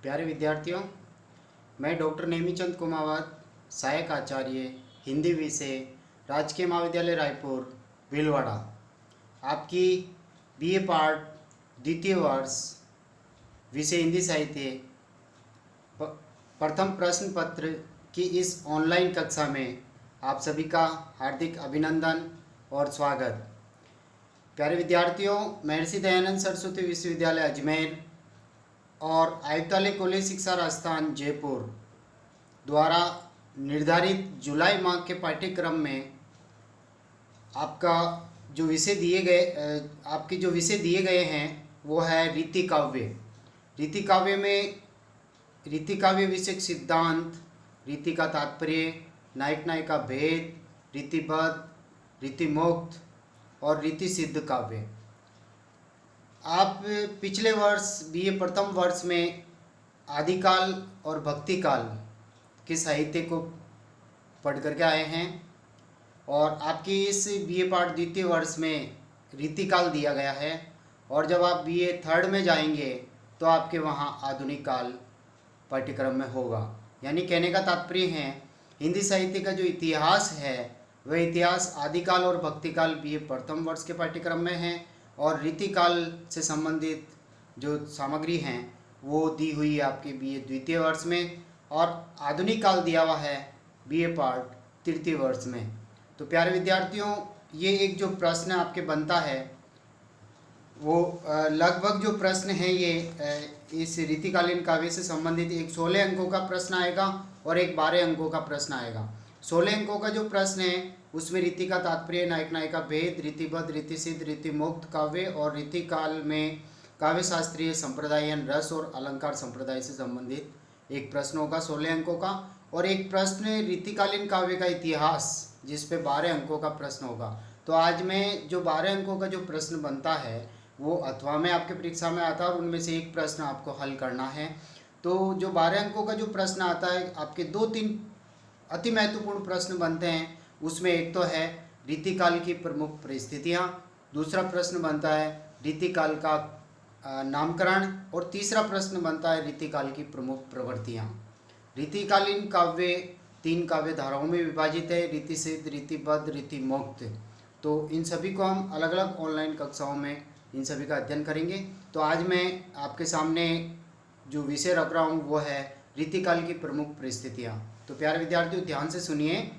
प्यारे विद्यार्थियों, मैं डॉक्टर नेमीचंद कुमावत, सहायक आचार्य हिंदी विषय, राजकीय महाविद्यालय रायपुर भीलवाड़ा, आपकी बीए पार्ट द्वितीय वर्ष विषय हिंदी साहित्य प्रथम प्रश्न पत्र की इस ऑनलाइन कक्षा में आप सभी का हार्दिक अभिनंदन और स्वागत। प्यारे विद्यार्थियों, महर्षि दयानंद सरस्वती विश्वविद्यालय अजमेर और आयुक्तालय कॉलेज शिक्षा राजस्थान जयपुर द्वारा निर्धारित जुलाई माह के पाठ्यक्रम में आपका जो विषय दिए गए हैं वो है रीति काव्य। रीति काव्य में रीति काव्य विषयक सिद्धांत, रीति का तात्पर्य, नायक नायिका भेद, रीतिबद्ध, रीतिमुक्त और रीति सिद्ध काव्य। आप पिछले वर्ष बीए प्रथम वर्ष में आदिकाल और भक्तिकाल के साहित्य को पढ़ करके आए हैं और आपकी इस बीए पार्ट द्वितीय वर्ष में रीतिकाल दिया गया है और जब आप बीए थर्ड में जाएंगे तो आपके वहाँ आधुनिक काल पाठ्यक्रम में होगा। यानी कहने का तात्पर्य है हिंदी साहित्य का जो इतिहास है वह इतिहास आदिकाल और भक्तिकाल बीए प्रथम वर्ष के पाठ्यक्रम में है और रीतिकाल से संबंधित जो सामग्री हैं वो दी हुई है आपके बीए द्वितीय वर्ष में और आधुनिक काल दिया हुआ है बीए पार्ट तृतीय वर्ष में। तो प्यारे विद्यार्थियों, ये एक जो प्रश्न आपके बनता है वो लगभग जो प्रश्न है ये इस रीतिकालीन काव्य से संबंधित एक 16 अंकों का प्रश्न आएगा और एक 12 अंकों का प्रश्न आएगा। 16 अंकों का जो प्रश्न है उसमें रीति का तात्पर्य, नायक नायिका भेद, रीतिबद्ध, रीति सिद्ध, रीति मुक्त काव्य और रीतिकाल में काव्य शास्त्रीय संप्रदाय रस और अलंकार संप्रदाय से संबंधित एक प्रश्न होगा 16 अंकों का और एक प्रश्न रीतिकालीन काव्य का इतिहास जिस पे 12 अंकों का प्रश्न होगा। तो आज में जो 12 अंकों का जो प्रश्न बनता है वो अथवा में आपके परीक्षा में आता है और उनमें से एक प्रश्न आपको हल करना है। तो जो 12 अंकों का जो प्रश्न आता है आपके 2-3 अति महत्वपूर्ण प्रश्न बनते हैं। उसमें एक तो है रीतिकाल की प्रमुख परिस्थितियाँ, दूसरा प्रश्न बनता है रीतिकाल का नामकरण और तीसरा प्रश्न बनता है रीतिकाल की प्रमुख प्रवृत्तियाँ। रीतिकालीन काव्य 3 काव्य धाराओं में विभाजित है, रीति सिद्ध, रीतिबद्ध, रीतिमुक्त। तो इन सभी को हम अलग अलग ऑनलाइन कक्षाओं में इन सभी का अध्ययन करेंगे। तो आज मैं आपके सामने जो विषय रख रहा हूँ वो है रीतिकाल की प्रमुख परिस्थितियाँ। तो प्यारे विद्यार्थियों, ध्यान से सुनिए।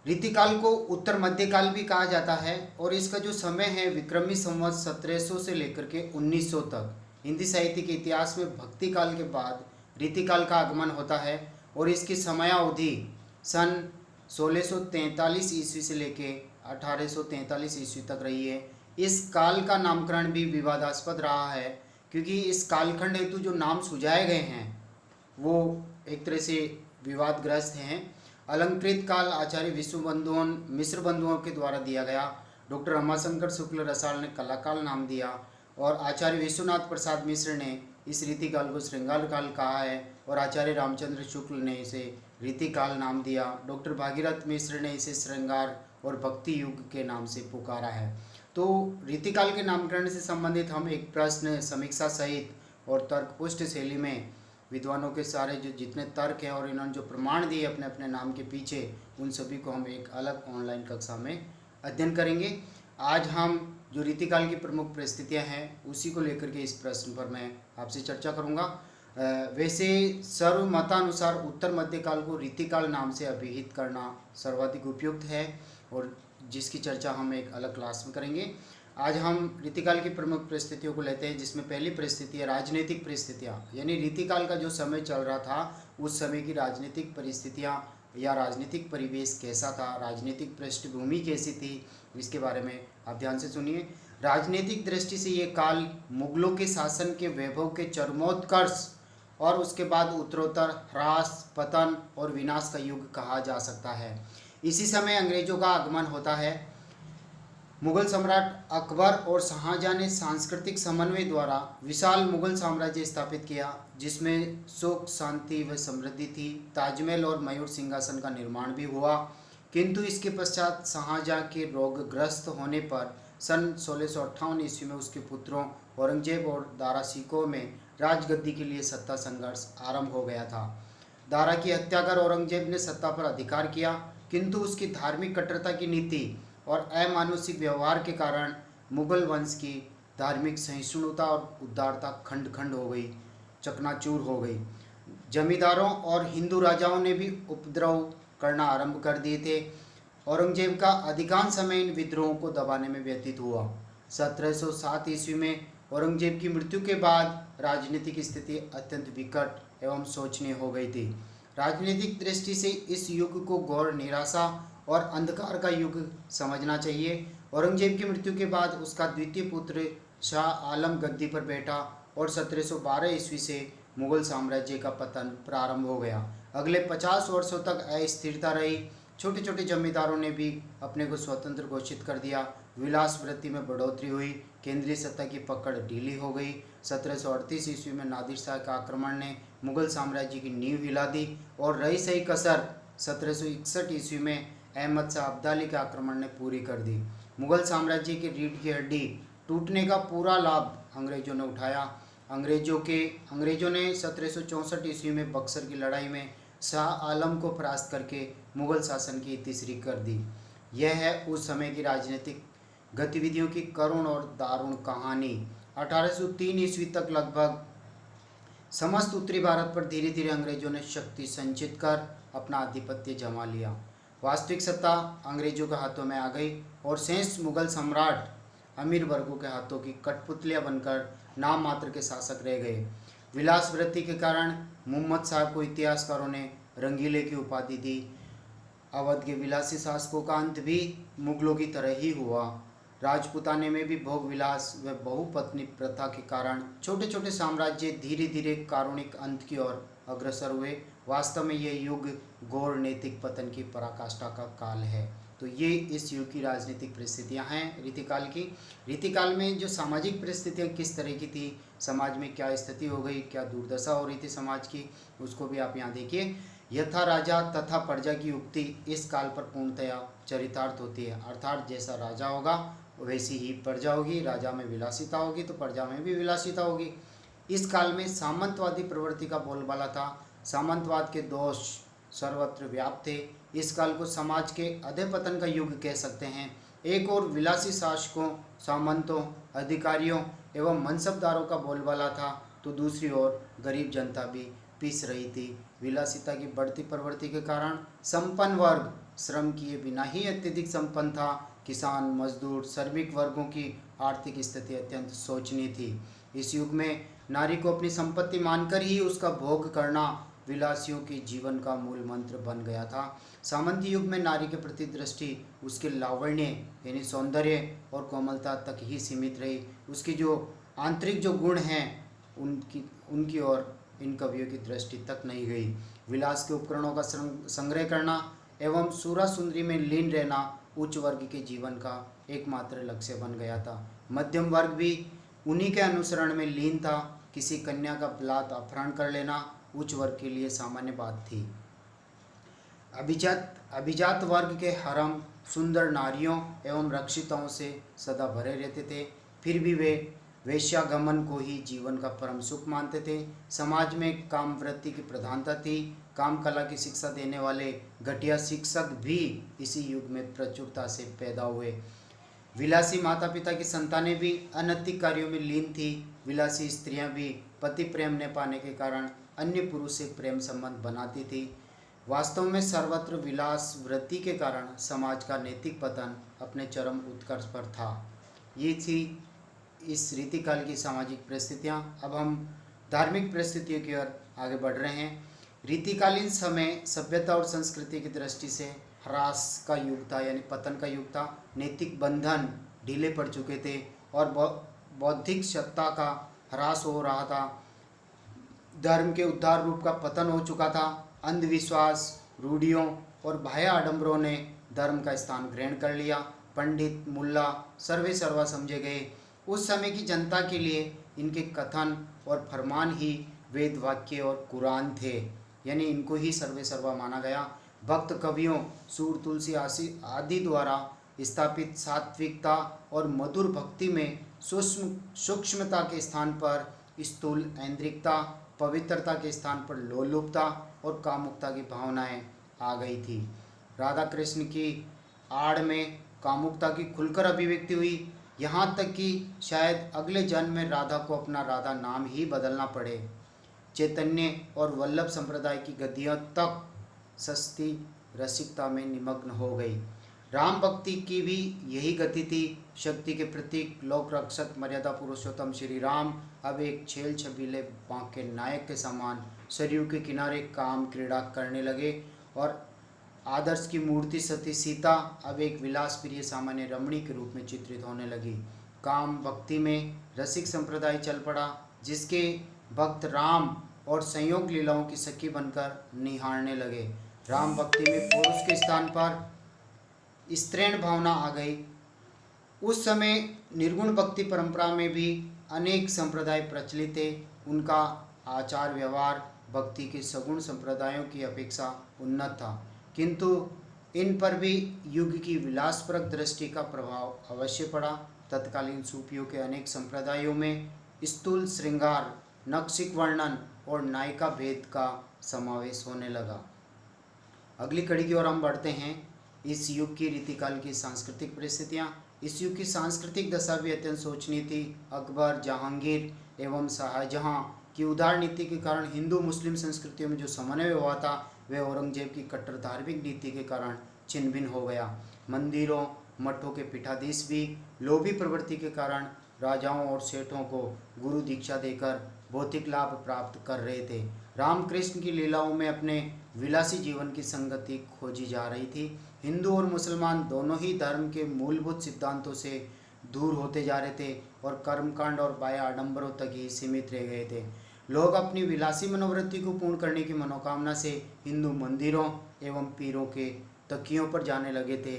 रीतिकाल को उत्तर मध्यकाल भी कहा जाता है और इसका जो समय है विक्रमी संवत 1700 से लेकर के 1900 तक। हिंदी साहित्य के इतिहास में भक्ति काल के बाद रीतिकाल का आगमन होता है और इसकी समयावधि सन 1643 ईस्वी से लेके 1843 ईस्वी तक रही है। इस काल का नामकरण भी विवादास्पद रहा है क्योंकि इस कालखंड हेतु जो नाम सुझाए गए हैं वो एक तरह से विवादग्रस्त हैं। अलंकृत काल आचार्य विश्वबंधुओं मिश्र बंधुओं के द्वारा दिया गया। डॉक्टर रमाशंकर शुक्ल रसाल ने कलाकाल नाम दिया और आचार्य विश्वनाथ प्रसाद मिश्र ने इस रीतिकाल को श्रृंगार काल कहा है और आचार्य रामचंद्र शुक्ल ने इसे रीतिकाल नाम दिया। डॉक्टर भागीरथ मिश्र ने इसे श्रृंगार और भक्ति युग के नाम से पुकारा है। तो रीतिकाल के नामकरण से संबंधित हम एक प्रश्न समीक्षा सहित और तर्कपुष्ट शैली में विद्वानों के सारे जो जितने तर्क हैं और इन्होंने जो प्रमाण दिए अपने अपने नाम के पीछे उन सभी को हम एक अलग ऑनलाइन कक्षा में अध्ययन करेंगे। आज हम जो रीतिकाल की प्रमुख परिस्थितियां हैं उसी को लेकर के इस प्रश्न पर मैं आपसे चर्चा करूंगा। वैसे सर्वमतानुसार उत्तर मध्यकाल को रीतिकाल नाम से अभिहित करना सर्वाधिक उपयुक्त है और जिसकी चर्चा हम एक अलग क्लास में करेंगे। आज हम रीतिकाल की प्रमुख परिस्थितियों को लेते हैं जिसमें पहली परिस्थिति है राजनीतिक परिस्थितियाँ। यानी रीतिकाल का जो समय चल रहा था उस समय की राजनीतिक परिस्थितियाँ या राजनीतिक परिवेश कैसा था, राजनीतिक पृष्ठभूमि कैसी थी, इसके बारे में आप ध्यान से सुनिए। राजनीतिक दृष्टि से ये काल मुगलों के शासन के वैभव के चरमोत्कर्ष और उसके बाद उत्तरोत्तर ह्रास, पतन और विनाश का युग कहा जा सकता है। इसी समय अंग्रेजों का आगमन होता है। मुगल सम्राट अकबर और शाहजहां ने सांस्कृतिक समन्वय द्वारा विशाल मुगल साम्राज्य स्थापित किया जिसमें सुख, शांति व समृद्धि थी। ताजमहल और मयूर सिंहासन का निर्माण भी हुआ, किंतु इसके पश्चात शाहजहां के रोगग्रस्त होने पर सन 1658 ईस्वी में उसके पुत्रों औरंगजेब और दारा शिकोह में राजगद्दी के लिए सत्ता संघर्ष आरंभ हो गया था। दारा की हत्या कर औरंगजेब ने सत्ता पर अधिकार किया, किंतु उसकी धार्मिक कट्टरता की नीति और अमानुषिक व्यवहार के कारण मुगल वंश की धार्मिक सहिष्णुता और उदारता खंड खंड हो गई, चकनाचूर हो गई। जमींदारों और हिंदू राजाओं ने भी उपद्रव करना आरंभ कर दिए थे। औरंगजेब का अधिकांश समय इन विद्रोहों को दबाने में व्यतीत हुआ। 1707 ईस्वी में औरंगजेब की मृत्यु के बाद राजनीतिक स्थिति अत्यंत विकट एवं शोचनीय हो गई थी। राजनीतिक दृष्टि से इस युग को घोर निराशा और अंधकार का युग समझना चाहिए। औरंगजेब की मृत्यु के बाद उसका द्वितीय पुत्र शाह आलम गद्दी पर बैठा और 1712 ईस्वी से मुगल साम्राज्य का पतन प्रारंभ हो गया। अगले 50 वर्षों तक अस्थिरता रही। छोटे छोटे जमींदारों ने भी अपने को स्वतंत्र घोषित कर दिया। विलास वृत्ति में बढ़ोतरी हुई। केंद्रीय सत्ता की पकड़ ढीली हो गई। 1738 ईस्वी में नादिर शाह का आक्रमण ने मुगल साम्राज्य की नींव हिला दी और रही सही कसर 1761 ईस्वी में अहमद शाह अब्दाली के आक्रमण ने पूरी कर दी। मुगल साम्राज्य की रीढ़ की हड्डी टूटने का पूरा लाभ अंग्रेजों ने उठाया। अंग्रेजों ने 1764 ईस्वी में बक्सर की लड़ाई में शाह आलम को परास्त करके मुगल शासन की तीसरी कर दी। यह है उस समय की राजनीतिक गतिविधियों की करुण और दारुण कहानी। 1803 ईस्वी तक लगभग समस्त उत्तरी भारत पर धीरे धीरे अंग्रेजों ने शक्ति संचित कर अपना आधिपत्य जमा लिया। वास्तविक सत्ता अंग्रेजों के हाथों में आ गई और शेष मुगल सम्राट अमीर वर्गों के हाथों की कठपुतलियां बनकर नाम मात्र के शासक रह गए। विलास वृत्ति के कारण मुहम्मद साहब को इतिहासकारों ने रंगीले की उपाधि दी। अवध के विलासी शासकों का अंत भी मुगलों की तरह ही हुआ। राजपूताने में भी भोग विलास व बहुपत्नी प्रथा के कारण छोटे छोटे साम्राज्य धीरे धीरे कारुणिक अंत की ओर अग्रसर हुए। वास्तव में यह युग घोर नैतिक पतन की पराकाष्ठा का काल है। तो ये इस युग की राजनीतिक परिस्थितियां हैं रीतिकाल की। रीतिकाल में जो सामाजिक परिस्थितियां किस तरह की थी, समाज में क्या स्थिति हो गई, क्या दुर्दशा हो रही थी समाज की, उसको भी आप यहाँ देखिए। यथा राजा तथा प्रजा की उक्ति इस काल पर पूर्णतया चरितार्थ होती है। अर्थात जैसा राजा होगा वैसी ही प्रजा होगी। राजा में विलासिता होगी तो प्रजा में भी विलासिता होगी। इस काल में सामंतवादी प्रवृत्ति का बोलबाला था। सामंतवाद के दोष सर्वत्र व्याप्त थे। इस काल को समाज के अधःपतन का युग कह सकते हैं। एक और विलासी शासकों, सामंतों, अधिकारियों एवं मनसबदारों का बोलबाला था, तो दूसरी ओर गरीब जनता भी पीस रही थी। विलासिता की बढ़ती प्रवृत्ति के कारण संपन्न वर्ग श्रम किए बिना ही अत्यधिक संपन्न था। किसान, मजदूर, श्रमिक वर्गों की आर्थिक स्थिति अत्यंत शोचनीय थी। इस युग में नारी को अपनी संपत्ति मानकर ही उसका भोग करना विलासियों के जीवन का मूल मंत्र बन गया था। सामंती युग में नारी के प्रति दृष्टि उसके लावण्य यानी सौंदर्य और कोमलता तक ही सीमित रही। उसकी जो आंतरिक जो गुण हैं उनकी ओर इन कवियों की दृष्टि तक नहीं गई। विलास के उपकरणों का संग्रह करना एवं सूरा सुंदरी में लीन रहना उच्च वर्ग के जीवन का एकमात्र लक्ष्य बन गया था। मध्यम वर्ग भी उन्हीं के अनुसरण में लीन था। किसी कन्या का बलात् अपहरण कर लेना उच्च वर्ग के लिए सामान्य बात थी। अभिजात वर्ग के हरम सुंदर नारियों एवं रक्षिताओं से सदा भरे रहते थे। फिर भी वे वेश्यागमन को ही जीवन का परम सुख मानते थे। समाज में काम वृत्ति की प्रधानता थी। काम कला की शिक्षा देने वाले घटिया शिक्षक भी इसी युग में प्रचुरता से पैदा हुए। विलासी माता पिता की संतानें भी अनैतिक कार्यों में लीन थी। विलासी स्त्रियां भी पति प्रेम न पाने के कारण अन्य पुरुष से प्रेम संबंध बनाती थी। वास्तव में सर्वत्र विलास वृत्ति के कारण समाज का नैतिक पतन अपने चरम उत्कर्ष पर था। ये थी इस रीतिकाल की सामाजिक परिस्थितियाँ। अब हम धार्मिक परिस्थितियों की ओर आगे बढ़ रहे हैं। रीतिकालीन समय सभ्यता और संस्कृति की दृष्टि से ह्रास का युग था, यानी पतन का युग था। नैतिक बंधन ढीले पड़ चुके थे और बौद्धिक सत्ता का ह्रास हो रहा था। धर्म के उद्धार रूप का पतन हो चुका था। अंधविश्वास, रूढ़ियों और बाह्य आडंबरों ने धर्म का स्थान ग्रहण कर लिया। पंडित, मुल्ला सर्वे सर्वा समझे गए। उस समय की जनता के लिए इनके कथन और फरमान ही वेद वाक्य और कुरान थे, यानी इनको ही सर्वे सर्वा माना गया। भक्त कवियों सूर तुलसी आदि द्वारा स्थापित सात्विकता और मधुर भक्ति में सूक्ष्मता के स्थान पर स्थूल ऐन्द्रिकता, पवित्रता के स्थान पर लोलुपता और कामुकता की भावनाएं आ गई थी। राधा कृष्ण की आड़ में कामुकता की खुलकर अभिव्यक्ति हुई, यहाँ तक कि शायद अगले जन्म में राधा को अपना राधा नाम ही बदलना पड़े। चैतन्य और वल्लभ संप्रदाय की गद्दियाँ तक सस्ती रसिकता में निमग्न हो गई। राम भक्ति की भी यही गति थी। शक्ति के प्रतीक, लोक रक्षक, मर्यादा पुरुषोत्तम श्री राम अब एक छेल छबीले बांक के नायक के समान सरयू के किनारे काम क्रीड़ा करने लगे और आदर्श की मूर्ति सती सीता अब एक विलास प्रिय सामान्य रमणी के रूप में चित्रित होने लगी। काम भक्ति में रसिक संप्रदाय चल पड़ा, जिसके भक्त राम और संयोग लीलाओं की सखी बनकर निहारने लगे। राम भक्ति में पुरुष के स्थान पर स्त्रीण भावना आ गई। उस समय निर्गुण भक्ति परंपरा में भी अनेक संप्रदाय प्रचलित थे। उनका आचार व्यवहार भक्ति के सगुण संप्रदायों की अपेक्षा उन्नत था, किंतु इन पर भी युग की विलासपरक दृष्टि का प्रभाव अवश्य पड़ा। तत्कालीन सूफियों के अनेक संप्रदायों में स्थूल श्रृंगार, नक्शिक वर्णन और नायिका भेद का समावेश होने लगा। अगली कड़ी की ओर हम बढ़ते हैं। इस युग की रीतिकाल की सांस्कृतिक परिस्थितियाँ। इस युग की सांस्कृतिक दशा भी अत्यंत शोचनीय थी। अकबर, जहांगीर एवं शाहजहां की उदार नीति के कारण हिंदू मुस्लिम संस्कृतियों में जो समन्वय हुआ था, वह औरंगजेब की कट्टर धार्मिक नीति के कारण छिन्न भिन्न हो गया। मंदिरों, मठों के पीठाधीश भी लोभी प्रवृत्ति के कारण राजाओं और सेठों को गुरु दीक्षा देकर भौतिक लाभ प्राप्त कर रहे थे। रामकृष्ण की लीलाओं में अपने विलासी जीवन की संगति खोजी जा रही थी। हिंदू और मुसलमान दोनों ही धर्म के मूलभूत सिद्धांतों से दूर होते जा रहे थे और कर्मकांड और बाह्य आडंबरों तक ही सीमित रह गए थे। लोग अपनी विलासी मनोवृत्ति को पूर्ण करने की मनोकामना से हिंदू मंदिरों एवं पीरों के तकियों पर जाने लगे थे।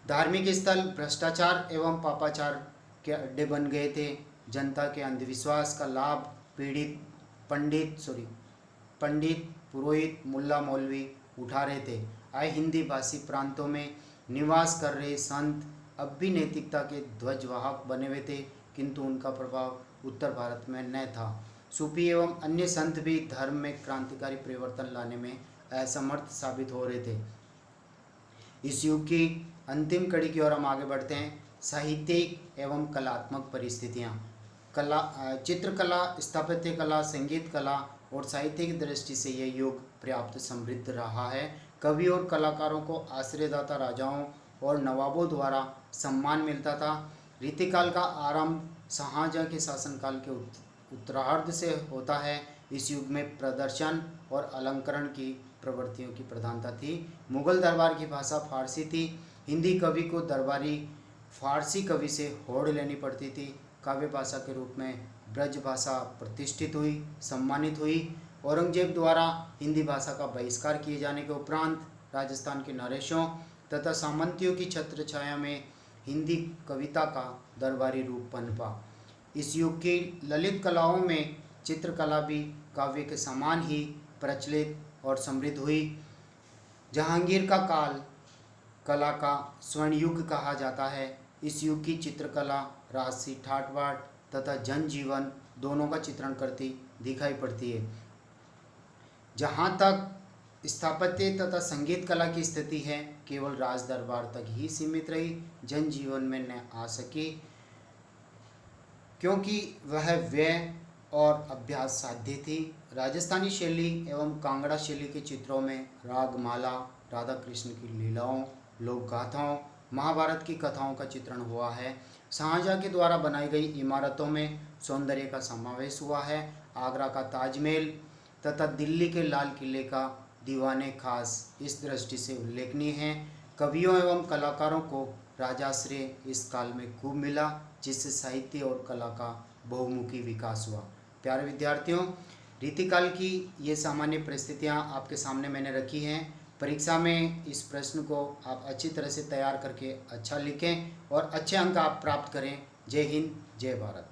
धार्मिक स्थल भ्रष्टाचार एवं पापाचार के अड्डे बन गए थे। जनता के अंधविश्वास का लाभ पंडित, पुरोहित, मुल्ला मौलवी उठा रहे थे। आए हिंदी भाषी प्रांतों में निवास कर रहे संत अब भी नैतिकता के ध्वजवाहक बने हुए थे, किंतु उनका प्रभाव उत्तर भारत में न था। सूफी एवं अन्य संत भी धर्म में क्रांतिकारी परिवर्तन लाने में असमर्थ साबित हो रहे थे। इस युग की अंतिम कड़ी की ओर हम आगे बढ़ते हैं। साहित्यिक एवं कलात्मक परिस्थितियाँ। चित्रकला, स्थापत्य कला, संगीत कला और साहित्य की दृष्टि से यह युग पर्याप्त समृद्ध रहा है। कवि और कलाकारों को आश्रयदाता राजाओं और नवाबों द्वारा सम्मान मिलता था। रीतिकाल का आरंभ शाहजहां के शासनकाल के उत्तरार्ध से होता है। इस युग में प्रदर्शन और अलंकरण की प्रवृत्तियों की प्रधानता थी। मुगल दरबार की भाषा फारसी थी। हिंदी कवि को दरबारी फारसी कवि से होड़ लेनी पड़ती थी। काव्य भाषा के रूप में ब्रज भाषा प्रतिष्ठित हुई, सम्मानित हुई। औरंगजेब द्वारा हिंदी भाषा का बहिष्कार किए जाने के उपरांत राजस्थान के नरेशों तथा सामंतियों की छत्र छाया में हिंदी कविता का दरबारी रूप पनपा। इस युग की ललित कलाओं में चित्रकला भी काव्य के समान ही प्रचलित और समृद्ध हुई। जहांगीर का काल कला का स्वर्ण युग कहा जाता है। इस युग की चित्रकला राजसी ठाट बाट तथा जनजीवन दोनों का चित्रण करती दिखाई पड़ती है। जहाँ तक स्थापत्य तथा संगीत कला की स्थिति है, केवल राज दरबार तक ही सीमित रही, जनजीवन में न आ सकी, क्योंकि वह व्यय और अभ्यास साध्य थी। राजस्थानी शैली एवं कांगड़ा शैली के चित्रों में रागमाला, राधा कृष्ण की लीलाओं, लोक गाथाओं, महाभारत की कथाओं का चित्रण हुआ है। शाहजहां के द्वारा बनाई गई इमारतों में सौंदर्य का समावेश हुआ है। आगरा का ताजमहल तथा दिल्ली के लाल किले का दीवाने खास इस दृष्टि से उल्लेखनीय हैं। कवियों एवं कलाकारों को राजाश्रय इस काल में खूब मिला, जिससे साहित्य और कला का बहुमुखी विकास हुआ। प्यारे विद्यार्थियों, रीतिकाल की ये सामान्य परिस्थितियाँ आपके सामने मैंने रखी हैं। परीक्षा में इस प्रश्न को आप अच्छी तरह से तैयार करके अच्छा लिखें और अच्छे अंक आप प्राप्त करें। जय हिंद, जय भारत।